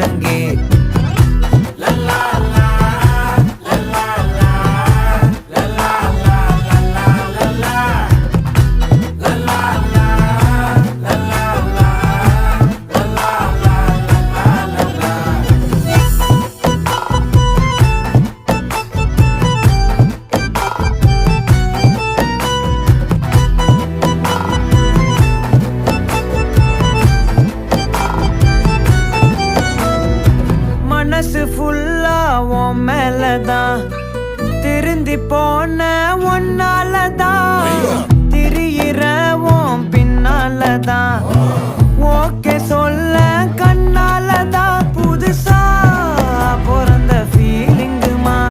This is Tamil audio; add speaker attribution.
Speaker 1: ஒழுங்கே. மனசு ஃபுல்லா உன் மேலதான், திருந்தி போன ஒன்னாலதான், திரியிற உன் பின்னாலதான், ஓகே சொல்ல கண்ணாலதான்.